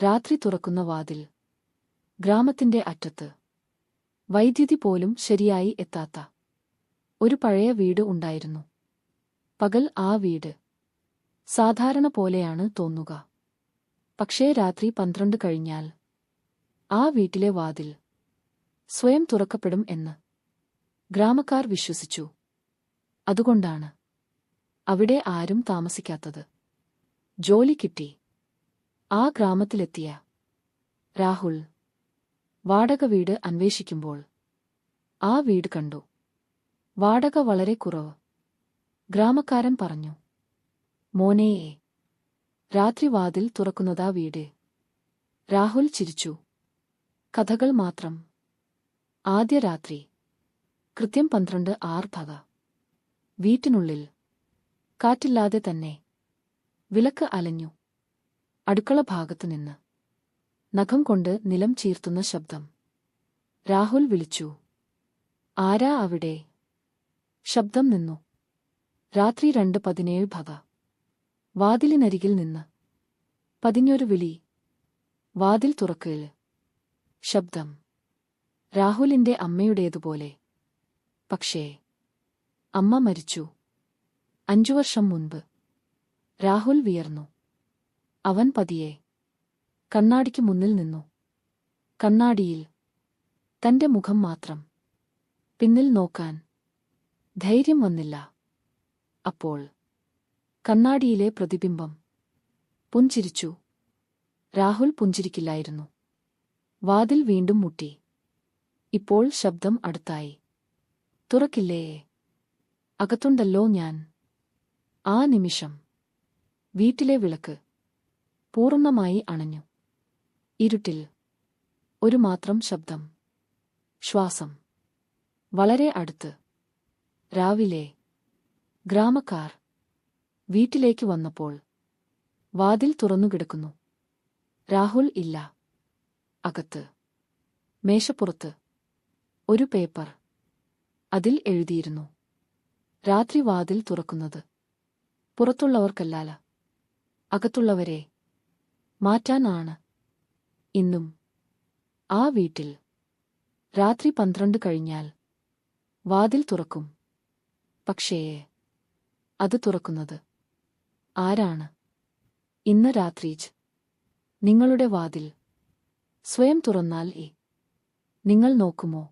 രാത്രി തുറക്കുന്ന വാതിൽ. ഗ്രാമത്തിന്റെ അറ്റത്ത്. വൈദ്യുതി പോലും ശരിയായി എത്താത്ത ഒരു പഴയ വീട് ഉണ്ടായിരുന്നു. പകൽ ആ വീട് സാധാരണ പോലെയാണ് തോന്നുക. പക്ഷേ രാത്രി 12 കഴിഞ്ഞാൽ ആ വീട്ടിലെ വാതിൽ സ്വയം തുറക്കപ്പെടും എന്ന് ഗ്രാമക്കാർ വിശ്വസിച്ചു. അതുകൊണ്ടാണ് അവിടെ ആരും താമസിക്കാത്തത്. ജോലി കിട്ടി. ആ ഗ്രാമത്തിലെത്തിയ രാഹുൽ വാടക വീട് അന്വേഷിക്കുമ്പോൾ ആ വീട് കണ്ടു. വാടക വളരെ കുറവ്. ഗ്രാമക്കാരൻ പറഞ്ഞു, മോനേയേ, രാത്രി വാതിൽ തുറക്കുന്നതാ വീട്. രാഹുൽ ചിരിച്ചു. കഥകൾ മാത്രം. ആദ്യ രാത്രി. കൃത്യം 12:06. വീട്ടിനുള്ളിൽ കാറ്റില്ലാതെ തന്നെ. വിളക്ക് അലഞ്ഞു. അടുക്കള ഭാഗത്തുനിന്ന് നഖം കൊണ്ട് നിലം ചീർത്തുന്ന ശബ്ദം. രാഹുൽ വിളിച്ചു, ആരാ അവിടെ? ശബ്ദം നിന്നു. രാത്രി 2:17. വാതിലിനരികിൽ നിന്ന് പതിഞ്ഞൊരു വിളി. വാതിൽ തുറക്കേല്. ശബ്ദം രാഹുലിന്റെ അമ്മയുടേതുപോലെ. പക്ഷേ അമ്മ മരിച്ചു 5 വർഷം മുൻപ്. രാഹുൽ വിയർന്നു. അവൻ പതിയെ കണ്ണാടിക്ക് മുന്നിൽ നിന്നു. കണ്ണാടിയിൽ തന്റെ മുഖം മാത്രം. പിന്നിൽ നോക്കാൻ ധൈര്യം വന്നില്ല. അപ്പോൾ കണ്ണാടിയിലെ പ്രതിബിംബം പുഞ്ചിരിച്ചു. രാഹുൽ പുഞ്ചിരിക്കില്ലായിരുന്നു. വാതിൽ വീണ്ടും മുട്ടി. ഇപ്പോൾ ശബ്ദം അടുത്തായി. തുറക്കില്ലേ? അകത്തുണ്ടല്ലോ ഞാൻ. ആ നിമിഷം വീട്ടിലെ വിളക്ക് പൂർണ്ണമായി അണഞ്ഞു. ഇരുട്ടിൽ ഒരു മാത്രം ശബ്ദം. ശ്വാസം. വളരെ അടുത്ത്. രാവിലെ ഗ്രാമക്കാർ വീട്ടിലേക്ക് വന്നപ്പോൾ വാതിൽ തുറന്നുകിടക്കുന്നു. രാഹുൽ ഇല്ല. അകത്ത് മേശപ്പുറത്ത് ഒരു പേപ്പർ. അതിൽ എഴുതിയിരുന്നു, രാത്രി വാതിൽ തുറക്കുന്നത് പുറത്തുള്ളവർക്കല്ല, അകത്തുള്ളവരെ മാറ്റാനാണ്. ഇന്നും ആ വീട്ടിൽ രാത്രി 12 കഴിഞ്ഞാൽ വാതിൽ തുറക്കും. പക്ഷേ അത് തുറക്കുന്നത് ആരാണ്? ഇന്ന് രാത്രിജ് നിങ്ങളുടെ വാതിൽ സ്വയം തുറന്നാൽ നിങ്ങൾ നോക്കുമോ?